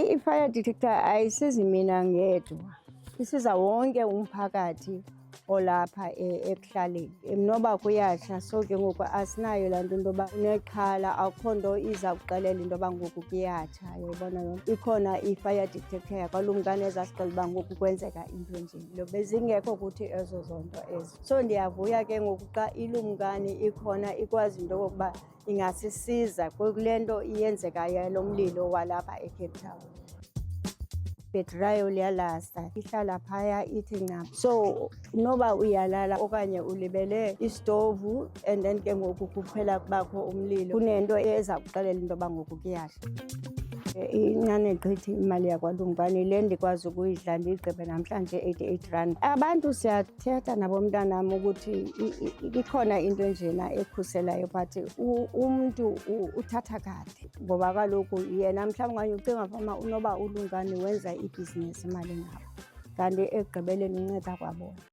I-fire detector ayisizi mina ngedwa, isiza wonke umphakathi olapha ekuhlaleni. Noba kuyasha so ke ngoku asinayo laa nto intoba unexhala akukho nto iza kuxelela intoba ngoku kuyatsha, uyayibona yonke. Ikhona i-fire detector yakwalumkani ezasixelela uba ngoku kwenzeka into enje. Bezingekho kuthi ezo zonto ezo. So ndiyavuya ke ngoku xa ilumkani ikhona ikwazi into yokokuba ingasisiza kule nto iyenzekayo yalo mlilo walapha eCape Town. Ibhetri layo liyalasta, ihlala phaya ithi ncam. So noba uyalala okanye ulibele isitovu and then ke ngoku kuphela kubakho umlilo, kunento eza kuxelela into yoba ngoku kuyasha. Incane gqithi imali yakwalumkani le ndikwazi ukuyidla ndiyigqibe namhlanje 88 rand. Abantu siyathetha nabo mntanam ukuthi ikhona into enjena ekhuselayo but umntu uthatha kade ngoba kaloku yena mhlawumbi okanye ucinga fama unoba ulumkani wenza ibhizinesi imali ngabo kanti ekugqibeleni unceda kwabona.